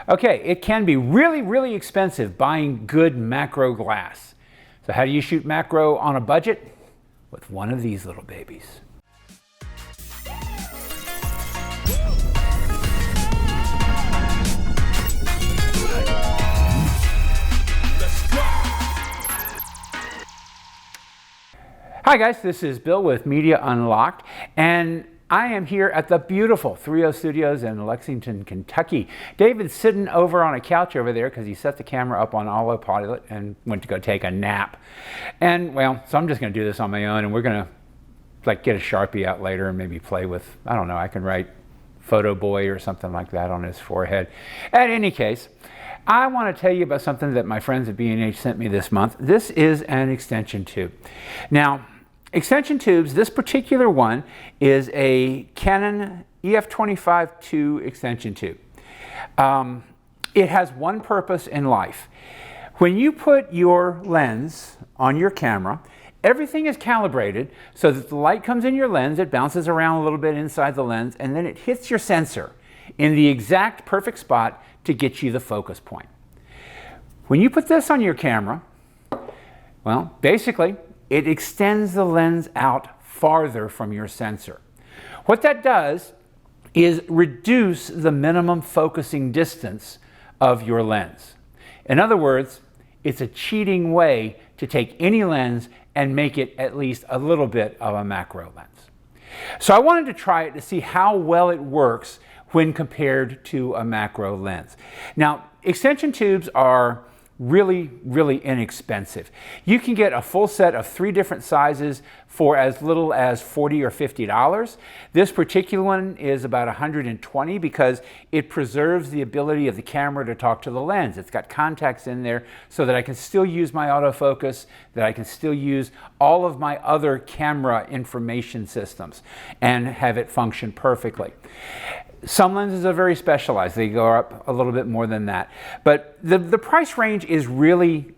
Okay, it can be really, really expensive buying good macro glass. So how do you shoot macro on a budget? With one of these little babies. Hi guys, this is Bill with Media Unlocked, and I am here at the beautiful 3O Studios in Lexington, Kentucky. David's sitting over on a couch over there because he set the camera up on autopilot and went to go take a nap. And well, so I'm just going to do this on my own, and we're going to like get a Sharpie out later and maybe play with, I don't know, I can write Photo Boy or something like that on his forehead. At any case, I want to tell you about something that my friends at B&H sent me this month. This is an extension tube. Now, extension tubes, this particular one is a Canon EF 25-2 extension tube. It has one purpose in life. When you put your lens on your camera, everything is calibrated so that the light comes in your lens, it bounces around a little bit inside the lens, and then it hits your sensor in the exact perfect spot to get you the focus point. When you put this on your camera, well, basically, it extends the lens out farther from your sensor. What that does is reduce the minimum focusing distance of your lens. In other words, it's a cheating way to take any lens and make it at least a little bit of a macro lens. So I wanted to try it to see how well it works when compared to a macro lens. Now, extension tubes are really, really inexpensive. You can get a full set of 3 different sizes for as little as $40 or $50. This particular one is about $120 because it preserves the ability of the camera to talk to the lens. It's got contacts in there so that I can still use my autofocus, that I can still use all of my other camera information systems and have it function perfectly. Some lenses are very specialized. They go up a little bit more than that. But the price range is really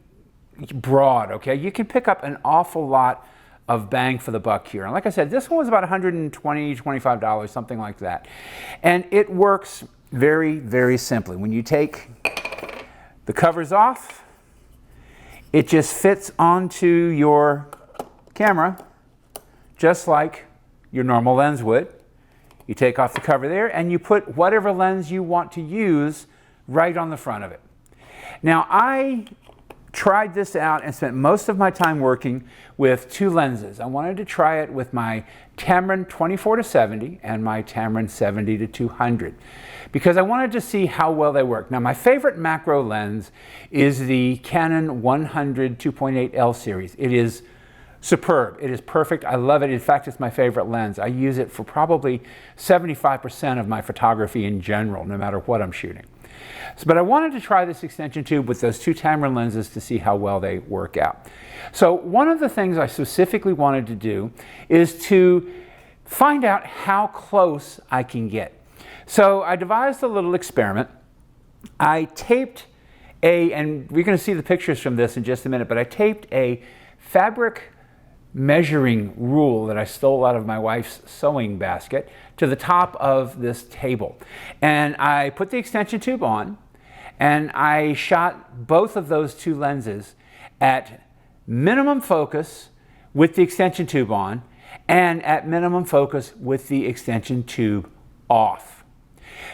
broad, okay? You can pick up an awful lot of bang for the buck here. And like I said, this one was about $120, $25, something like that. And it works very, very simply. When you take the covers off, it just fits onto your camera just like your normal lens would. You take off the cover there and you put whatever lens you want to use right on the front of it. Now, I tried this out and spent most of my time working with 2 lenses. I wanted to try it with my Tamron 24-70 and my Tamron 70-200 because I wanted to see how well they work. Now, my favorite macro lens is the Canon 100 2.8L series. It is superb. It is perfect. I love it. In fact, it's my favorite lens. I use it for probably 75% of my photography in general, no matter what I'm shooting. But I wanted to try this extension tube with those 2 Tamron lenses to see how well they work out. So one of the things I specifically wanted to do is to find out how close I can get. So I devised a little experiment. I taped and we're going to see the pictures from this in just a minute, but I taped a fabric measuring rule that I stole out of my wife's sewing basket to the top of this table. And I put the extension tube on and I shot both of those 2 lenses at minimum focus with the extension tube on and at minimum focus with the extension tube off.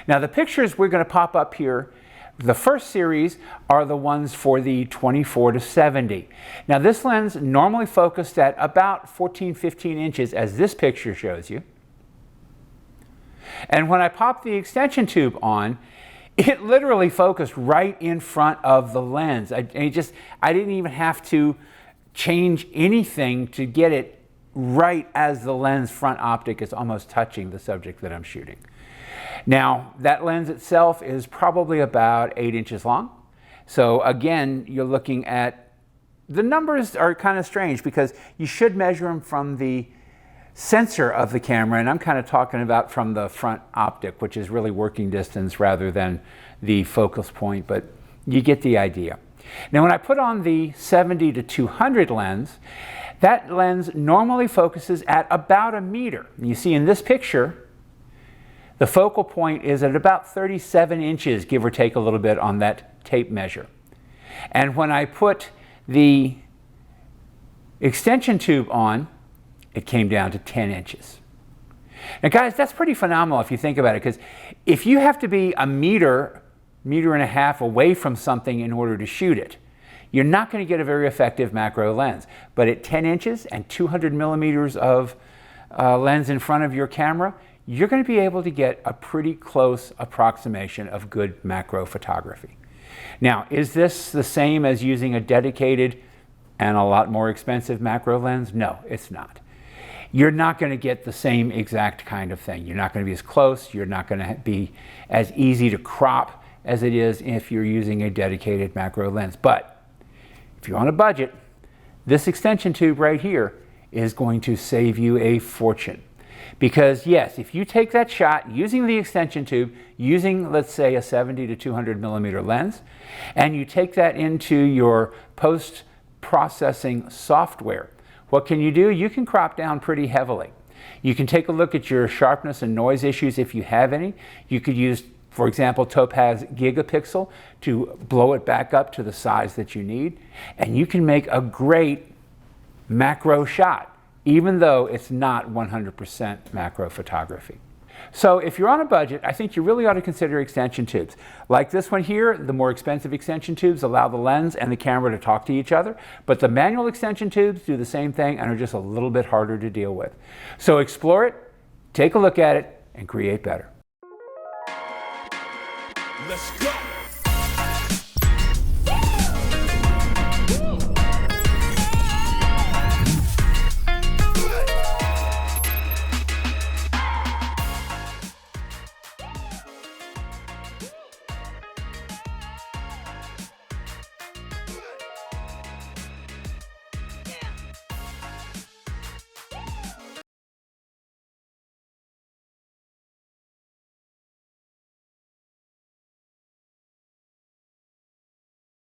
Now the pictures we're going to pop up here, the first series are the ones for the 24-70. Now this lens normally focused at about 14-15 inches as this picture shows you. And when I popped the extension tube on, it literally focused right in front of the lens. I didn't even have to change anything to get it right as the lens front optic is almost touching the subject that I'm shooting. Now, that lens itself is probably about 8 inches long. So again, you're looking at, the numbers are kind of strange because you should measure them from the sensor of the camera, and I'm kind of talking about from the front optic, which is really working distance rather than the focus point, but you get the idea. Now, when I put on the 70-200 lens, that lens normally focuses at about 1 meter. You see in this picture, The focal point is at about 37 inches, give or take a little bit on that tape measure. And when I put the extension tube on, it came down to 10 inches. Now guys, that's pretty phenomenal if you think about it, because if you have to be a meter and a half away from something in order to shoot it, you're not going to get a very effective macro lens. But at 10 inches and 200 millimeters of lens in front of your camera, you're going to be able to get a pretty close approximation of good macro photography. Now, is this the same as using a dedicated and a lot more expensive macro lens? No, it's not. You're not going to get the same exact kind of thing. You're not going to be as close. You're not going to be as easy to crop as it is if you're using a dedicated macro lens. But if you're on a budget, this extension tube right here is going to save you a fortune. Because yes, if you take that shot using the extension tube, using let's say a 70 to 200 millimeter lens, and you take that into your post-processing software, what can you do? You can crop down pretty heavily. You can take a look at your sharpness and noise issues if you have any. You could use, for example, Topaz Gigapixel to blow it back up to the size that you need. And you can make a great macro shot, even though it's not 100% macro photography. So if you're on a budget, I think you really ought to consider extension tubes. Like this one here, the more expensive extension tubes allow the lens and the camera to talk to each other, but the manual extension tubes do the same thing and are just a little bit harder to deal with. So explore it, take a look at it, and create better. Let's go.